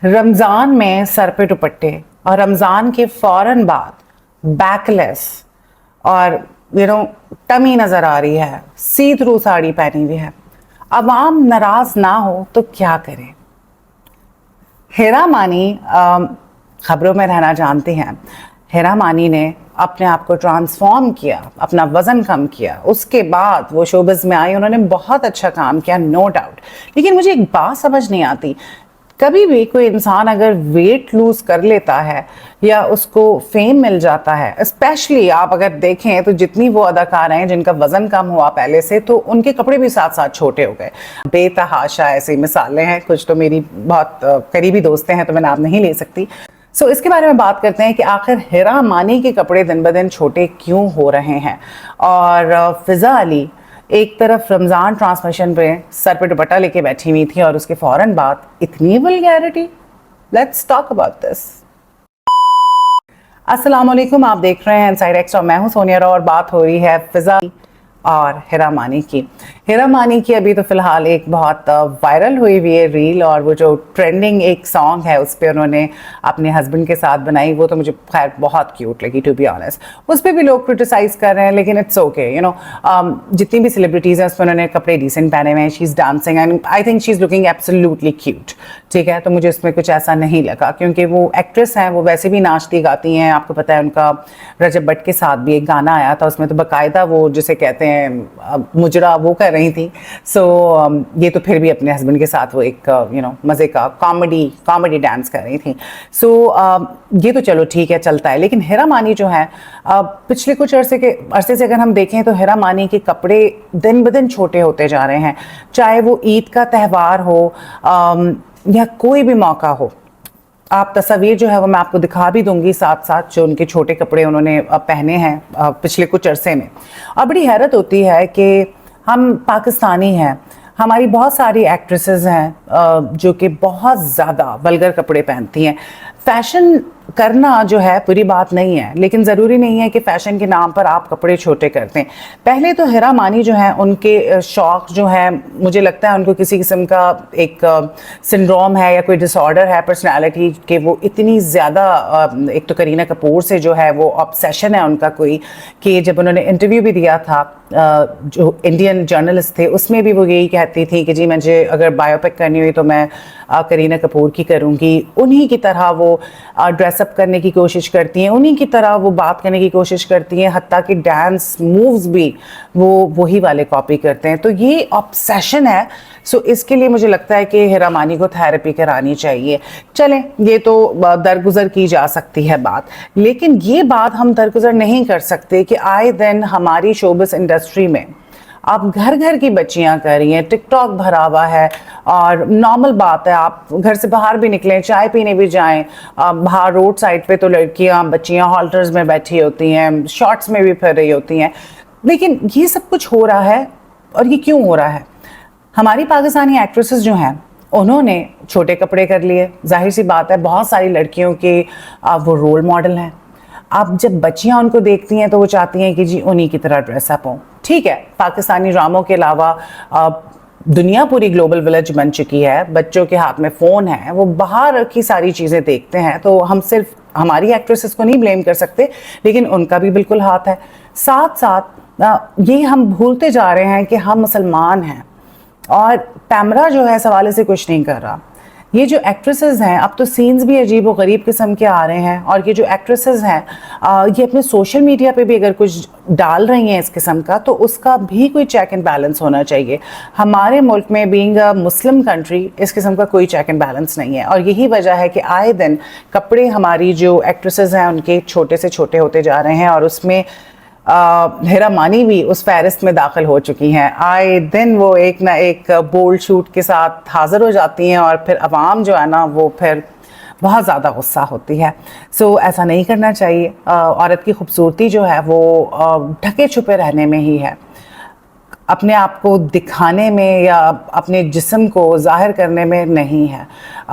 रमज़ान में सर पे दुपट्टे और रमज़ान के फ़ौरन बाद बैकलेस और टमी नज़र आ रही है, सी थ्रू साड़ी पहनी हुई है। अवाम नाराज़ ना हो तो क्या करें। हेरा मानी खबरों में रहना जानती हैं। हेरा मानी ने अपने आप को ट्रांसफॉर्म किया, अपना वज़न कम किया, उसके बाद वो शोबिज़ में आई। उन्होंने बहुत अच्छा काम किया, नो डाउट। लेकिन मुझे एक बात समझ नहीं आती, कभी भी कोई इंसान अगर वेट लूज कर लेता है या उसको फेम मिल जाता है, स्पेशली आप अगर देखें तो जितनी वो अदाकार हैं जिनका वजन कम हुआ पहले से, तो उनके कपड़े भी साथ साथ छोटे हो गए। बेतहाशा ऐसी मिसालें हैं, कुछ तो मेरी बहुत करीबी दोस्तें हैं तो मैं नाम नहीं ले सकती। सो इसके बारे में बात करते हैं कि आखिर हेरा मानी के कपड़े दिन ब दिन छोटे क्यों हो रहे हैं। और फिजा अली एक तरफ रमज़ान ट्रांसमिशन पे सर पे दुपट्टा लेके बैठी हुई थी और उसके फौरन बाद इतनी vulgarity. Let's talk about this. अस्सलाम वालेकुम, आप देख रहे हैं इनसाइड एक्स और मैं हूं सोनिया राव और बात हो रही है फिजा और हेरा मानी की। हेरा मानी की अभी तो फिलहाल एक बहुत वायरल हुई हुई है रील, और वो जो ट्रेंडिंग एक सॉन्ग है उस पर उन्होंने अपने हस्बैंड के साथ बनाई, वो तो मुझे खैर बहुत क्यूट लगी टू बी ऑनेस्ट। उस पर भी लोग क्रिटिसाइज कर रहे हैं, लेकिन इट्स ओके, जितनी भी सेलिब्रिटीज़ हैं उस पर उन्होंने कपड़े डिसेंट पहने हुए हैं। She is dancing and I think she is looking absolutely cute. ठीक है, तो मुझे उसमें कुछ ऐसा नहीं लगा, क्योंकि वो एक्ट्रेस हैं, वो वैसे भी नाचती गाती हैं। आपको पता है उनका रजब भट्ट के साथ भी एक गाना आया था, उसमें तो बाकायदा वो जिसे कहते हैं मुजरा वो कर रही थी। सो ये तो फिर भी अपने हस्बैंड के साथ वो एक मज़े का कॉमेडी डांस कर रही थी। सो ये तो चलो ठीक है, चलता है। लेकिन हेरा मानी जो है, पिछले कुछ अरसे से अगर हम देखें तो हेरा मानी के कपड़े दिन ब दिन छोटे होते जा रहे हैं। चाहे वो ईद का त्यौहार हो या कोई भी मौका हो, आप तस्वीर जो है वो मैं आपको दिखा भी दूंगी साथ साथ, जो उनके छोटे कपड़े उन्होंने पहने हैं पिछले कुछ अरसे में। और बड़ी हैरत होती है कि हम पाकिस्तानी हैं, हमारी बहुत सारी एक्ट्रेसेस हैं जो कि बहुत ज़्यादा वल्गर कपड़े पहनती हैं। फैशन करना जो है बुरी बात नहीं है, लेकिन ज़रूरी नहीं है कि फ़ैशन के नाम पर आप कपड़े छोटे करते हैं। पहले तो हेरा मानी जो है, उनके शौक़ जो है, मुझे लगता है उनको किसी किस्म का एक सिंड्रोम है या कोई डिसऑर्डर है पर्सनालिटी के। वो इतनी ज़्यादा एक तो करीना कपूर से जो है वो ऑब्सेशन है उनका कोई, कि जब उन्होंने इंटरव्यू भी दिया था जो इंडियन जर्नलिस्ट थे, उसमें भी वो यही कहती थी कि जी मुझे अगर बायोपिक करनी हुई तो मैं करीना कपूर की करूँगी। उन्हीं की तरह वो ड्रेसअप करने की कोशिश करती हैं, उन्हीं की तरह वो बात करने की कोशिश करती हैं, हत्ता कि डांस मूव्स भी वो वही वाले कॉपी करते हैं। तो ये ऑब्सेशन है। सो इसके लिए मुझे लगता है कि हेरा मानी को थेरेपी करानी चाहिए। चलें, ये तो दरगुजर की जा सकती है बात, लेकिन ये बात हम दरगुजर नहीं कर सकते कि आए दिन हमारी शोबिस इंडस्ट्री में आप घर घर की बच्चियां कर रही हैं, टिकटॉक भरा हुआ है और नॉर्मल बात है। आप घर से बाहर भी निकलें, चाय पीने भी जाएं, बाहर रोड साइड पे तो लड़कियां बच्चियां हॉल्टर्स में बैठी होती हैं, शॉर्ट्स में भी फिर रही होती हैं। लेकिन ये सब कुछ हो रहा है, और ये क्यों हो रहा है? हमारी पाकिस्तानी एक्ट्रेसेस जो हैं उन्होंने छोटे कपड़े कर लिए। जाहिर सी बात है, बहुत सारी लड़कियों के वो रोल मॉडल हैं। अब जब बच्चियां उनको देखती हैं तो वो चाहती हैं कि जी उन्हीं की तरह ड्रेसअप हो। ठीक है, पाकिस्तानी ड्रामों के अलावा दुनिया पूरी ग्लोबल विलेज बन चुकी है, बच्चों के हाथ में फ़ोन है, वो बाहर की सारी चीज़ें देखते हैं। तो हम सिर्फ हमारी एक्ट्रेसेस को नहीं ब्लेम कर सकते, लेकिन उनका भी बिल्कुल हाथ है। साथ साथ ये हम भूलते जा रहे हैं कि हम मुसलमान हैं, और कैमरा जो है सवाल से कुछ नहीं कर रहा। ये जो एक्ट्रेसेस हैं, अब तो सीन्स भी अजीब व गरीब किस्म के आ रहे हैं, और ये जो एक्ट्रेसेस हैं ये अपने सोशल मीडिया पे भी अगर कुछ डाल रही हैं इस किस्म का, तो उसका भी कोई चेक एंड बैलेंस होना चाहिए। हमारे मुल्क में बीइंग अ मुस्लिम कंट्री इस किस्म का कोई चेक एंड बैलेंस नहीं है, और यही वजह है कि आए दिन कपड़े हमारी जो एक्ट्रेसेस हैं उनके छोटे से छोटे होते जा रहे हैं, और उसमें हेरा मानी भी उस फहरिस्त में दाखिल हो चुकी हैं। आए दिन वो एक ना एक बोल्ड शूट के साथ हाजिर हो जाती हैं, और फिर अवाम जो है ना वो फिर बहुत ज़्यादा गुस्सा होती है। सो ऐसा नहीं करना चाहिए। औरत की खूबसूरती जो है वो ढके छुपे रहने में ही है। अपने आप को दिखाने में या अपने जिस्म को ज़ाहिर करने में नहीं है।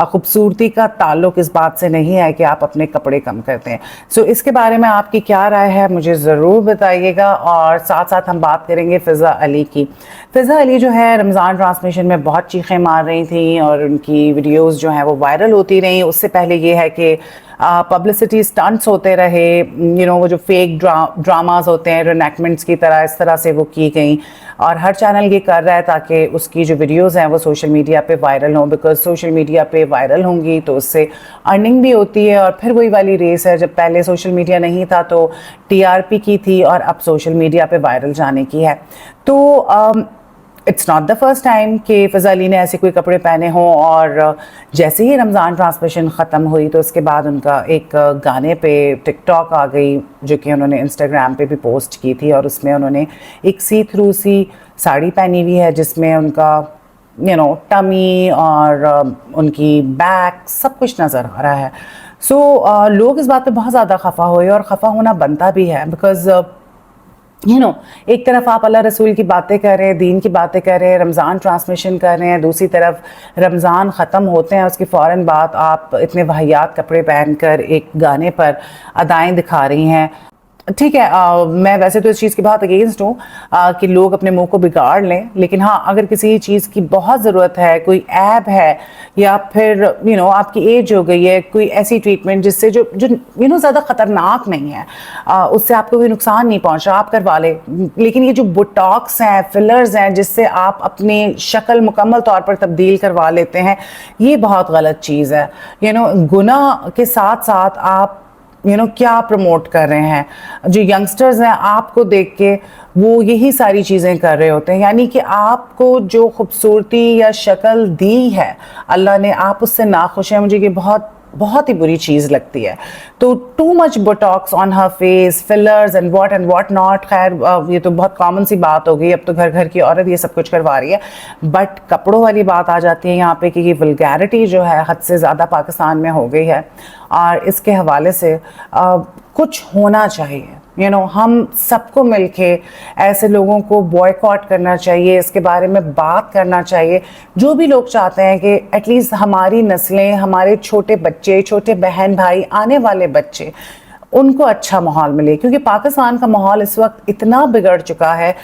खूबसूरती का ताल्लुक़ इस बात से नहीं है कि आप अपने कपड़े कम करते हैं। सो इसके बारे में आपकी क्या राय है मुझे ज़रूर बताइएगा। और साथ साथ हम बात करेंगे फ़िज़ा अली की। फ़िज़ा अली जो है रमज़ान ट्रांसमिशन में बहुत चीखें मार रही थी और उनकी वीडियोज़ जो हैं वो वायरल होती रहीं। उससे पहले ये है कि पब्लिसिटी स्टंट्स होते रहे, वो जो फेक ड्रामाज होते हैं रिनेक्टमेंट्स की तरह, इस तरह से वो की गई। और हर चैनल ये कर रहा है ताकि उसकी जो वीडियोस हैं वो सोशल मीडिया पे वायरल हों, बिकॉज सोशल मीडिया पे वायरल होंगी तो उससे अर्निंग भी होती है। और फिर वही वाली रेस है, जब पहले सोशल मीडिया नहीं था तो टीआरपी की थी और अब सोशल मीडिया पे वायरल जाने की है। तो it's not the first time कि फ़िज़ा अली ने ऐसे कोई कपड़े पहने हों। और जैसे ही रमज़ान ट्रांसमिशन ख़त्म हुई तो उसके बाद उनका एक गाने पे टिकटॉक आ गई जो कि उन्होंने इंस्टाग्राम पे भी पोस्ट की थी। और उसमें उन्होंने एक सी थ्रू सी साड़ी पहनी हुई है जिसमें उनका टमी और उनकी बैक सब कुछ नज़र आ रहा है। सो लोग इस बात पे बहुत ज़्यादा खफा हुए और ख़फा होना बनता भी है, बिकॉज़ एक तरफ आप अल्लाह रसूल की बातें कर रहे हैं, दीन की बातें कर रहे हैं, रमज़ान ट्रांसमिशन कर रहे हैं, दूसरी तरफ रमज़ान ख़त्म होते हैं उसके फ़ौरन बाद आप इतने वाहियात कपड़े पहनकर एक गाने पर अदाएं दिखा रही हैं। ठीक है, मैं वैसे तो इस चीज़ की बहुत अगेंस्ट हूँ कि लोग अपने मुंह को बिगाड़ लें, लेकिन हाँ अगर किसी चीज़ की बहुत ज़रूरत है, कोई ऐब है या फिर आपकी एज हो गई है, कोई ऐसी ट्रीटमेंट जिससे जो ज़्यादा ख़तरनाक नहीं है, उससे आपको कोई नुकसान नहीं पहुँच रहा, आप करवा लें। लेकिन ये जो बोटॉक्स हैं, फिलर्स हैं, जिससे आप अपनी शक्ल मुकम्मल तौर पर तब्दील करवा लेते हैं, ये बहुत गलत चीज़ है। गुनाह के साथ साथ आप क्या प्रमोट कर रहे हैं। जो यंगस्टर्स हैं आपको देख के वो यही सारी चीज़ें कर रहे होते हैं, यानी कि आपको जो खूबसूरती या शक्ल दी है अल्लाह ने, आप उससे नाखुश हैं। मुझे ये बहुत ही बुरी चीज़ लगती है। तो too much Botox on her face, fillers and what not, खैर ये तो बहुत कॉमन सी बात हो गई, अब तो घर घर की औरत ये सब कुछ करवा रही है। बट कपड़ों वाली बात आ जाती है यहाँ पे कि ये वल्गैरिटी जो है हद से ज़्यादा पाकिस्तान में हो गई है। और इसके हवाले से कुछ होना चाहिए। हम सबको मिलके ऐसे लोगों को बॉयकॉट करना चाहिए, इसके बारे में बात करना चाहिए। जो भी लोग चाहते हैं कि एटलीस्ट हमारी नस्लें, हमारे छोटे बच्चे, छोटे बहन भाई, आने वाले बच्चे, उनको अच्छा माहौल मिले, क्योंकि पाकिस्तान का माहौल इस वक्त इतना बिगड़ चुका है,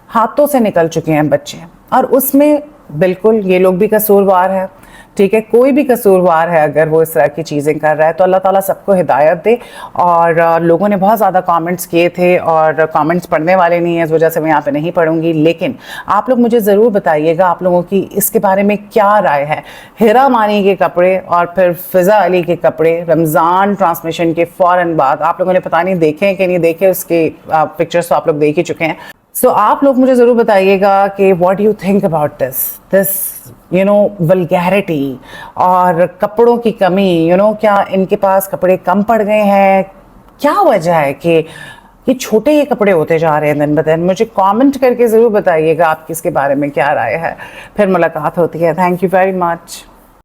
हाथों से निकल चुके हैं बच्चे। और उसमें बिल्कुल ये लोग भी कसूरवार है। ठीक है, कोई भी कसूरवार है अगर वो इस तरह की चीज़ें कर रहा है, तो अल्लाह ताला सबको हिदायत दे। और लोगों ने बहुत ज़्यादा कमेंट्स किए थे और कमेंट्स पढ़ने वाले नहीं है, इस वजह से मैं यहाँ पे नहीं पढ़ूंगी। लेकिन आप लोग मुझे ज़रूर बताइएगा आप लोगों की इसके बारे में क्या राय है। हिरा मानी के कपड़े और फिर फ़िज़ा अली के कपड़े रमज़ान ट्रांसमिशन के फ़ौरन बाद, आप लोगों ने पता नहीं देखे कि नहीं देखे, उसके पिक्चर्स तो आप लोग देख ही चुके हैं। सो आप लोग मुझे ज़रूर बताइएगा कि what do you think about this vulgarity और कपड़ों की कमी। क्या इनके पास कपड़े कम पड़ गए हैं? क्या वजह है कि छोटे ये कपड़े होते जा रहे हैं दिन ब दिन? मुझे कमेंट करके ज़रूर बताइएगा आपकी इसके बारे में क्या राय है। फिर मुलाकात होती है। Thank you very much.